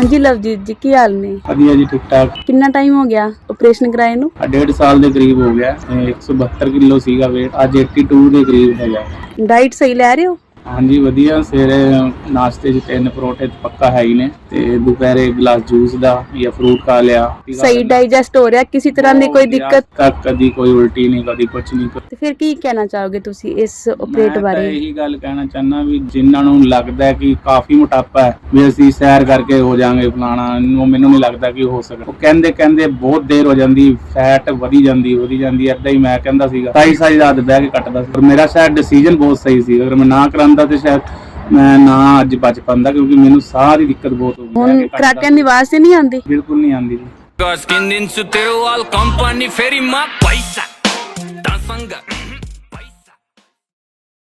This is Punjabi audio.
ਹਾਂਜੀ ਲਵਜੀਤ ਜੀ, ਕੀ ਹਾਲ ਨੇ? ਵਧੀਆ ਜੀ, ਠੀਕ ਠਾਕ। ਕਿੰਨਾ ਟਾਈਮ ਹੋ ਗਿਆ ਆਪਰੇਸ਼ਨ ਕਰਾਏ ਨੂੰ? 1.5 ਸਾਲ ਦੇ ਕਰੀਬ ਹੋ ਗਿਆ। 172 ਕਿਲੋ ਸੀਗਾ weight, ਅੱਜ 82 ਦੇ ਕਰੀਬ ਹੈਗਾ। ਡਾਈਟ ਸਹੀ ਲੈ ਰਹੇ ਹੋ? ਹਾਂਜੀ ਵਧੀਆ। ਸਵੇਰੇ ਨਾਸ਼ਤੇ 'ਚ 3 ਪਰੌਂਠੇ ਪੱਕਾ ਹੈ ਹੀ ਨੇ, ਤੇ ਦੁਪਹਿਰੇ ਗਲਾਸ ਜੂਸ ਦਾ ਜਾਂ ਫਰੂਟ ਖਾ ਲਿਆ। ਸਹੀ ਡਾਈਜੈਸਟ ਹੋ ਰਿਹਾ? ਕਿਸੇ ਤਰ੍ਹਾਂ ਦੀ ਕੋਈ ਦਿੱਕਤ? ਤੱਕ ਕਦੀ ਕੋਈ ਉਲਟੀ ਨਹੀਂ, ਕਦੀ ਕੁਛ ਨਹੀਂ। ਤੇ ਫਿਰ ਕੀ ਕਹਿਣਾ ਚਾਹੋਗੇ ਤੁਸੀਂ ਇਸ ਆਪਰੇਟ ਮੈਂ ਤਾਂ ਬਾਰੇ? ਇਹੀ ਗੱਲ ਕਹਿਣਾ ਚਾਹੁੰਦਾ ਵੀ ਜਿਨ੍ਹਾਂ ਨੂੰ ਲੱਗਦਾ ਹੈ ਕਿ ਕਾਫੀ ਮੋਟਾਪਾ ਹੈ ਵੀ ਅਸੀਂ ਸੈਰ ਕਰਕੇ ਹੋ ਜਾਾਂਗੇ ਫਲਾਣਾ, ਮੈਨੂੰ ਨਹੀਂ ਲੱਗਦਾ ਕਿ ਹੋ ਸਕਦਾ। ਉਹ ਕਹਿੰਦੇ ਬਹੁਤ ਦੇਰ ਹੋ ਜਾਂਦੀ, ਫੈਟ ਵਧੀ ਜਾਂਦੀ ਏਦਾਂ ਹੀ ਮੈਂ ਕਹਿੰਦਾ ਸੀਗਾ। ਸਾਰੀ ਰਾਤ ਬਹਿ ਕੇ ਕੱਟਦਾ ਸੀ, ਪਰ ਮੇਰਾ ਸ਼ਾਇਦ ਡਿਸੀਜਨ ਬਹੁਤ ਸਹੀ ਸੀ। ਅਗਰ ਮੈਂ ਨਾ ਕਰਾਂਦਾ ਤੇ ਸ਼ਾਇਦ ਮੈਂ ਨਾ ਅੱਜ ਬਚ ਪਾਉਂਦਾ, ਕਿਉਂਕਿ ਮੈਨੂੰ ਸਾਹ ਦੀ ਦਿੱਕਤ ਬਹੁਤ ਹੋ ਗਈ। ਹੁਣ ਕਰਾਟਿਆਂ ਦੀ ਆਵਾਜ਼ ਤੇ ਨਹੀਂ ਆਉਂਦੀ? ਬਿਲਕੁਲ ਨਹੀਂ ਆਉਂਦੀ ਜੀ। Skin din su teu al company ferry ma paisa. Tansanga.